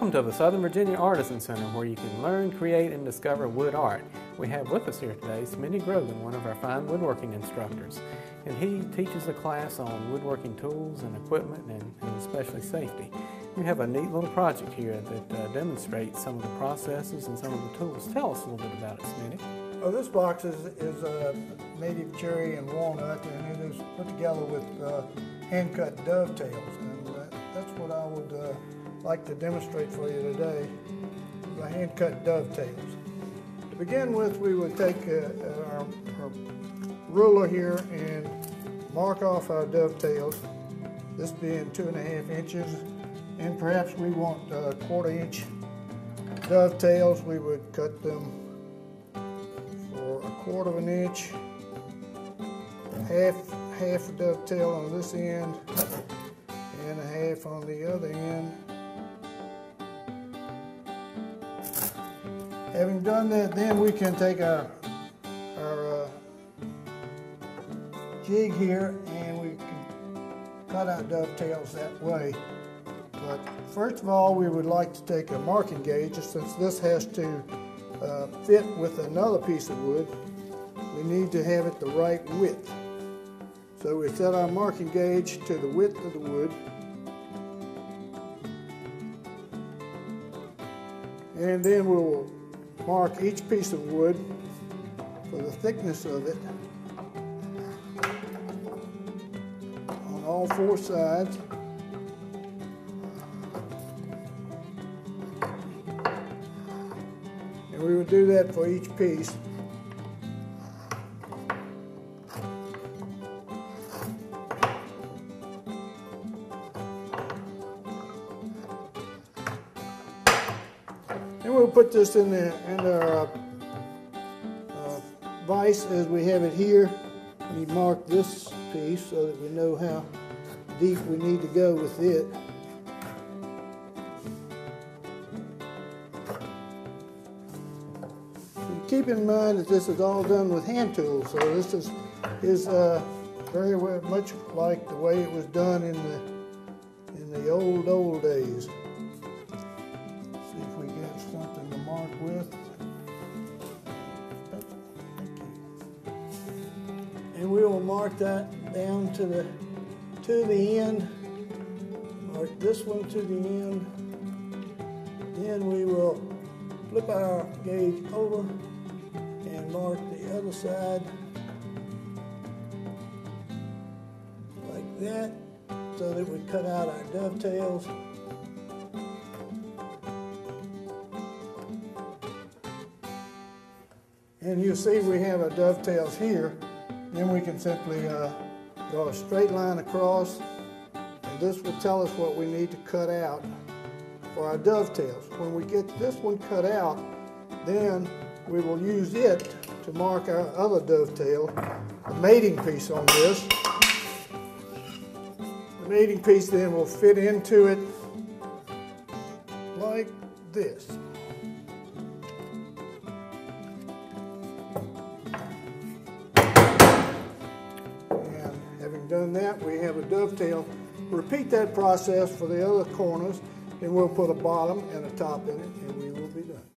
Welcome to the Southern Virginia Artisan Center, where you can learn, create, and discover wood art. We have with us here today Smitty Grogan, one of our fine woodworking instructors, and he teaches a class on woodworking tools and equipment and especially safety. We have a neat little project here that demonstrates some of the processes and some of the tools. Tell us a little bit about it, Smitty. Well, this box is native cherry and walnut, and it is put together with hand-cut dovetails, and that's what I would like to demonstrate for you today, the hand-cut dovetails. To begin with, we would take our ruler here and mark off our dovetails, this being 2.5 inches, and perhaps we want 1/4 inch dovetails. We would cut them for 1/4 inch, half a dovetail on this end, and a half on the other end. Having done that, then we can take our jig here and we can cut our dovetails that way. But first of all, we would like to take a marking gauge, since this has to fit with another piece of wood. We need to have it the right width. So we set our marking gauge to the width of the wood. And then we'll mark each piece of wood for the thickness of it on all 4 sides. And we will do that for each piece. And we'll put this in our vise as we have it here. We mark this piece so that we know how deep we need to go with it. Keep in mind that this is all done with hand tools, so this is very much like the way it was done in the old days. See if we get something to mark with. And we will mark that down to the end. Mark this one to the end. Then we will flip our gauge over and mark the other side like that, so that we cut out our dovetails. And you see we have our dovetails here. Then we can simply draw a straight line across, and this will tell us what we need to cut out for our dovetails. When we get this one cut out, then we will use it to mark our other dovetail, the mating piece on this. The mating piece then will fit into it like this. And having done that, we have a dovetail. Repeat that process for the other corners, and we'll put a bottom and a top in it, and we will be done.